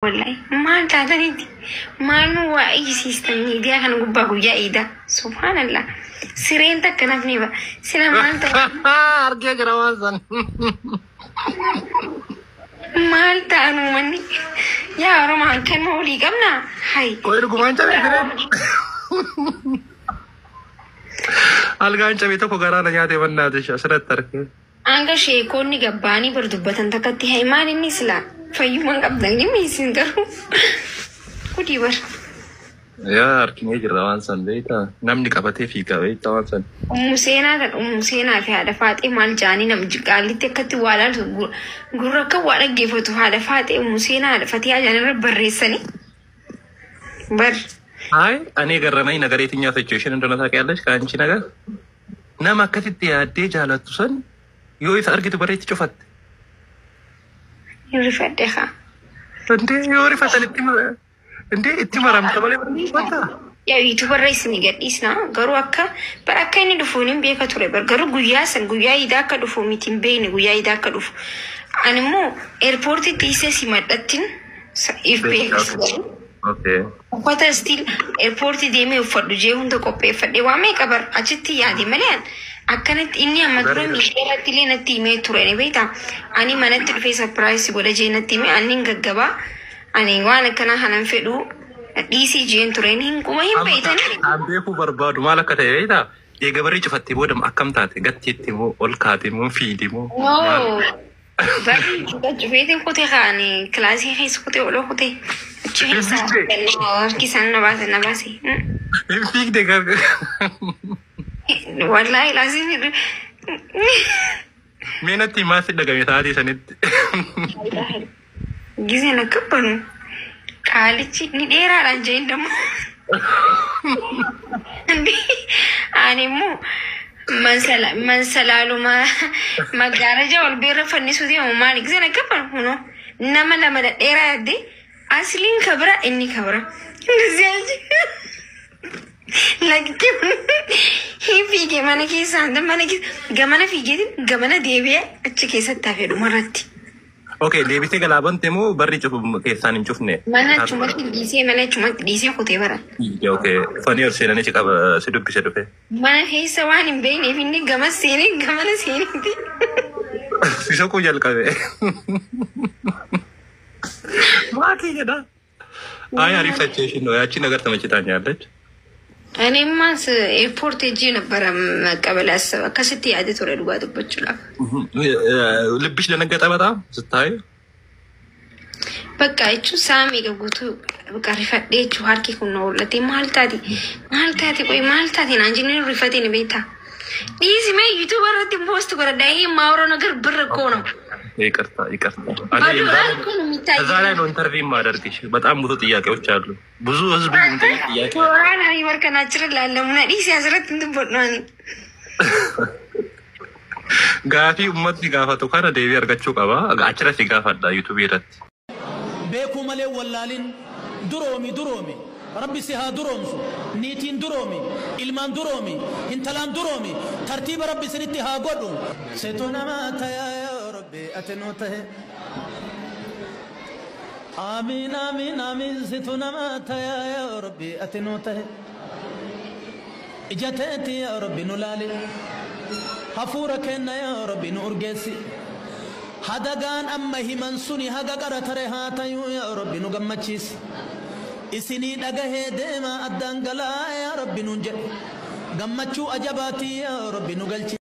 والله ما تعرفني ما نو أي سيستم دي أنا قبّا قويا إيدا سبحان الله سيرين تكنفني بقى سلام أنت أرجع كروازن مالتا أنا مني يا رومان كان مولي قمنا هاي كوير كمان تبي algaan cabee tokko garaa na nyaatee bannaate asirratti argee. Anga sheekonni gabbaanii bardubbatan takkatti himaan inni silaa fayyumaan qabdanii miisin garuu kudii bar. Yaa arginee jirra waan san beektaa namni qabatee fiigaa beektaa waan san. Museenaa fi haadha faaxee maal jaanii namni qaallitti akkatti waa laaltu gurra akka waa dhaggeeffatu haadha faaxee museenaa haadha fatee ajaanirra barreessanii bar. Hai, ani garramai negara itinya situation እንደሆነ ታውቂያለሽ ካንቺ ነገር ናማ ከትት ያዴ ጃላቱ ሰን ዮይስ አርግቱ በሬት ጮፈት ይርፈደኻ እንዴ ይርፈተል እንዴ እትመራም ተበለ ወጣ ያ ዩቲዩበር ራይስ ንገዲስና ገሩ አካ በራካይኒ ድፉንም ቤከቱረ በርገሩ ጉያሰን ጉያ ይዳከ ድፉ ሚቲም ቤን ጉያ ይዳከ ድፉ አንሞ ኤርፖርት ቲሴ ሲመጣትን ኢፍ ቤክስ Okay. What is still airport de me for the Jehun the cope for the Wame cover Achiti Yadi Malan. I cannot India Madrum Tilina Time to Renevita. Any managed to face a price with a Jana Time and Gaba and in one Kanahan and Fedu at ECG and to raining. I'm Beku Barbad Malakata. You gave a rich of a Tibodum Akamtat, got Titimo, all Katimo, Feedimo. No. Very waiting for the honey, classy his hotel. Kisan nabase nabase. Speak the girl. Wallahi lazim. Menati masih daga mitadi sanit. Gizena kapan? Kalici ni era ranjain demo. Animu mansalalu magaraja wal birra fanni sudi umani gizena kapan huno nama da era de aslin kabra inni kabra ziyaji lagi hi fige mana ki sanda mana ki gamana debiya achi ke satta fedu maratti okay debite galaban temu barri chufu ke sanin chufne mana chuma dise khote bara okay fani or selane chika sedupe mana he sawani beine finni gamana sene siso ko jal kabe Maki jeda. Ay arif situation no yachi ነገር ተመችታኛለች እኔ ማስ ኤርፖርት ሄጄ ነበር መቀበል ያሰበ ከስቲ ያደ ተወረዱ ጋጥበች ይችላል ልብሽ ለነገጠ በጣም ስታይ በቃ እቹ ሳሚ ገጉቱ በቃ ሪፈዴቹ ሃርኪ ኩኖ ለቴ ማልታቲ ቆይ ማልታቲ ናንጂ ነው ሪፈቴ ነው ቤታ ዲዚ ሜ ዩቲዩበር ረት ፖስት ጎረዳይ ማውሮ ነገር ብር እኮ ነው ይቅርታ እዛ ላይ ነው ኢንተርቪው ማደርግሽ በጣም ብዙ ጥያቄዎች አሉ ብዙ ህዝብ የሚጠይቅ ጥያቄ ወራና ይወርከናችር ላለሙና ዲሲ ያዝረት እንድቦናኒ ጋፊ ኡመት ዲጋፋቱ ካና ዴቪ አርጋችሁ ቀባ አችራ ሲጋፋዳ ዩቲዩብ ይረት ቤኩ መለ ወላሊን ድሮሚ ربي سها درومس نيتين درومي إلمان درومي انتلان درومي ترتيب ربي سنتها قدوم ستونا ما تيا يا ربي أتنوته آمين ستونا ما تيا يا ربي أتنوته إجتتي يا ربي نلالي هفورك يا ربي نورجسي هذا كان أما هي منسوني هذا قرأت رهاتيو يا ربي نقمتشيس إسني دعاه دما أدنى غلا يا ربي نونج غمّچو أجاباتي يا ربي نقلچ